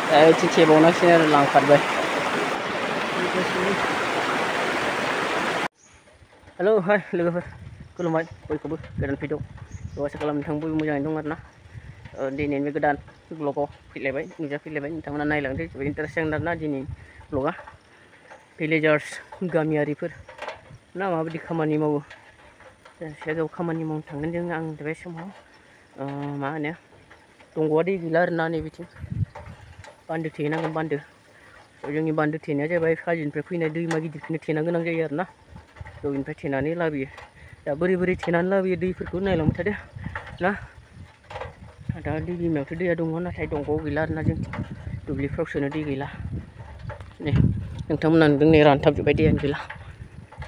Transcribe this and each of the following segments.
थेबावनांसिगोन आरो लांखारबाय। हेलौ हाय लोगोफोर खुलुमबाय बयखौबो गोदान भिडिअ आसा खालाम नोंथां बयबो मोजाङैनो दं आरोना। दिनैनि बे गोदान ब्लगाव फैलायबाय नुजाफैलायबाय नोंथांमोना नायलांदो जोबोद इन्टारेस्ट जागोन आरोना दिनै ब्लगा। भिलेजार्स गामियारिफोर ना माबायदि खामानि मावो जायगायाव खामानि मावनो थांगोन जों आं बे समाव मा होनो दंग'आ दै गैला आरोना नैबिथिं बान्दो थेनांगोन बान्दो। जोंनि बान्दो थेनाया जाहैबाय हाजोनिफ्राय फैनाय दैमा गिदिरखौनो थेनो गोनां जायो आरोना। बेनिफ्राय थेनानै लाबोयो दा बोरै थेनानै लाबोयो दैफोरखौ नायलांबाय थादो ना। दा दै बिमायावथ' दैया दङ नाथाय दंग'आव गैला आरोना जों दुब्लिफ्रावसोनो दै गैला। नै नोंथांमोना नुदों नै रानथाबजोब्बाय दैयानो गैला।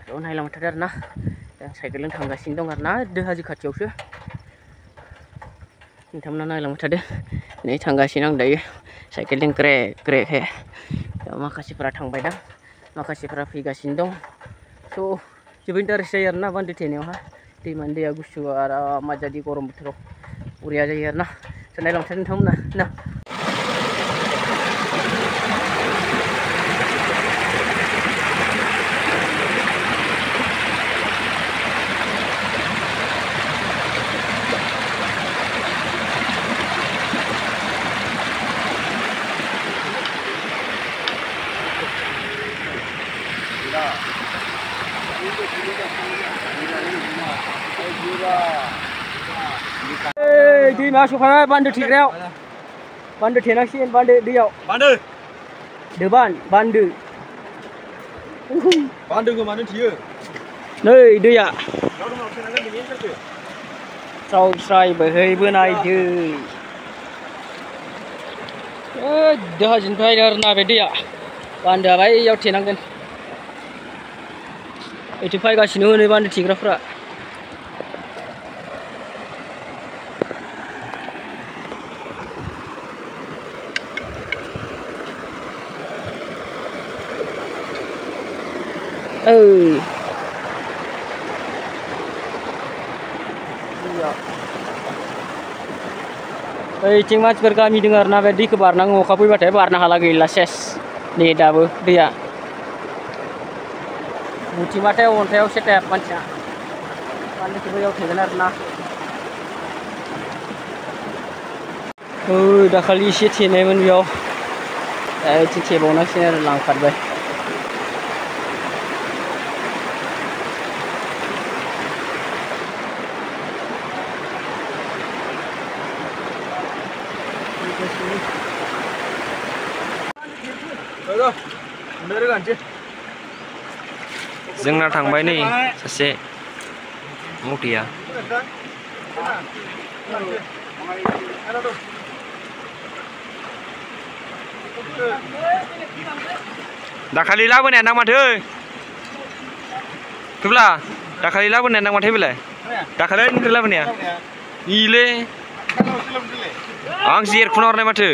बेयाव नायलांबाय थादो आरोना दा साइकेलजों थांगासिनो दं आरोना दो हाजो खाथियावसो। नोंथांमोना नायलांबाय थादो नै थांगासिनो आं दायो साइकेलजों ग्रे माखासेफोरा थांबाय दा माखासेफोरा फैगासिनो दं। स' जोबोद इन्टारेस्ट जायो आरोना बान्दो थेनायावहाय दैमानि दैया गुसु आराम माजादि गरम बोथोराव बरिया जायो आरोना। स' नायलांबाय थादो नोंथांमोना ना। दैमा सफैबाय बान्दो थेग्रायाव बान्दो थेनांसिगोन बान्दो दैयाव बान्दो बान्दोखौ मानो थियो नै दैया स्राव स्राय बोहैबोनाय दै हाजोनिफ्राय आरोना बे दैया बान्दोआ बैयाव थेनांगोन। एथि फैगासिनो हनै बान्दो थेग्राफ्रा। ओइथिं मानसिफोर गामि दङ आरोना बे दैखौ बारनांगौ अखा फैबाथाय बारनो हाला गैला सेस नै दाबो दैया बुथिबाथाय अन्थायाव सेटेप मानसिया बान्दोखौ बैयाव थेगोन आरोना। दाखालि एसे थेनायमोन बेयाव ओइथिं थेबावनांसिगोन आरो लांखारबाय। जोंना थांबाय नै सासे मटिया दाखालि लाबोनाया नां माथो थुब्ला दाखालि लाबोनाया नां माथो बेलाय दाखालि निफ्राय लाबोनाया इले आं जेरखुना हरनाय माथो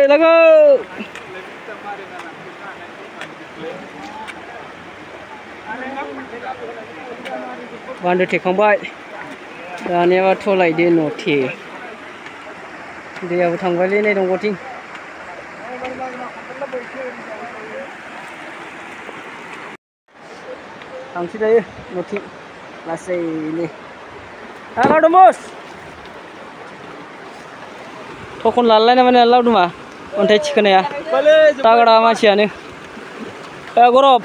lagu. Bandu teखांबाय दानिया थलायदो नथे दैयाबो थांबायलै नै दंगथिं थांसै दायो नथिं लासैनो हागा दमस थखन लालायना माने लावदुमा अन्थाइ थिखोनाया तागड़ा मानसियानो गरब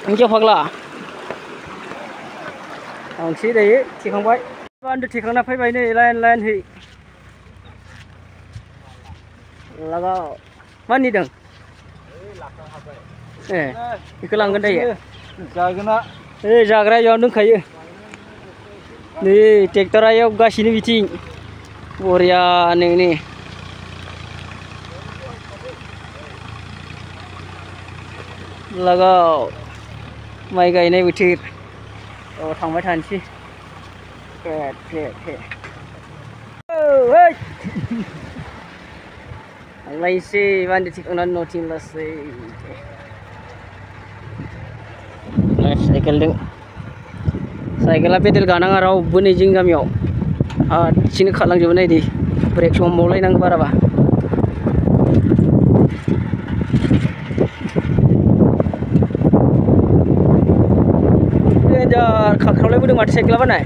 हिनजाव फाग्ला थांसै दायो थिखांबाय बान्दो थिखांना फैबाय नै लाइन है लागाव मा निदों बेखौ लांगोन दायो जागोना जाग्रा इयावनो दंखायो नै ट्रेक्टरा इयाव गासिनो बिथिं बरियानो नै लागाव माइ गायनाय बोथोर थांबाय थानोसै थांलायनोसै बान्दो थिखांनानै नथिं लासै साइकेला पेडेल गानाङा रावबो नै जोंनि गामियाव हारसिंनो खारलांजोबो नायदि ब्रेक हमबावलायनांगौ बाराबा खाख्रावलायबोदों माथो साइकेला बानाय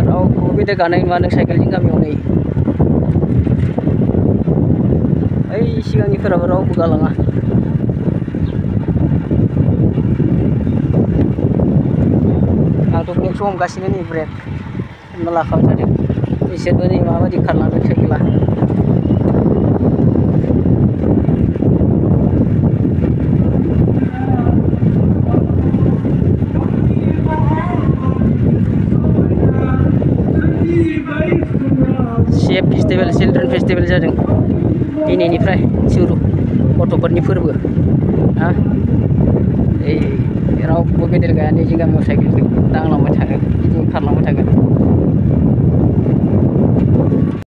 रावबो पेडेल गानाय नुवा नों साइकेलजों गामियाव नै ओइ सिगांनिफोराबो रावबो गालाङा आंथ' ब्रेकसो हमगासिनो नै ब्रेक हमना लाखाबाय थादों बिसोरबो नै माबायदि खारलांदों साइकेला फेस्टिभेल चिल्ड्रेन फेस्टिभेल जादों दिनैनिफ्राय शुरु गथ'फोरनि फोरबो रावबो पेडेल गाया नै जों गामियाव साइकेलखौ दांलांबाय थागोन बिदिनो खारलांबाय थागोन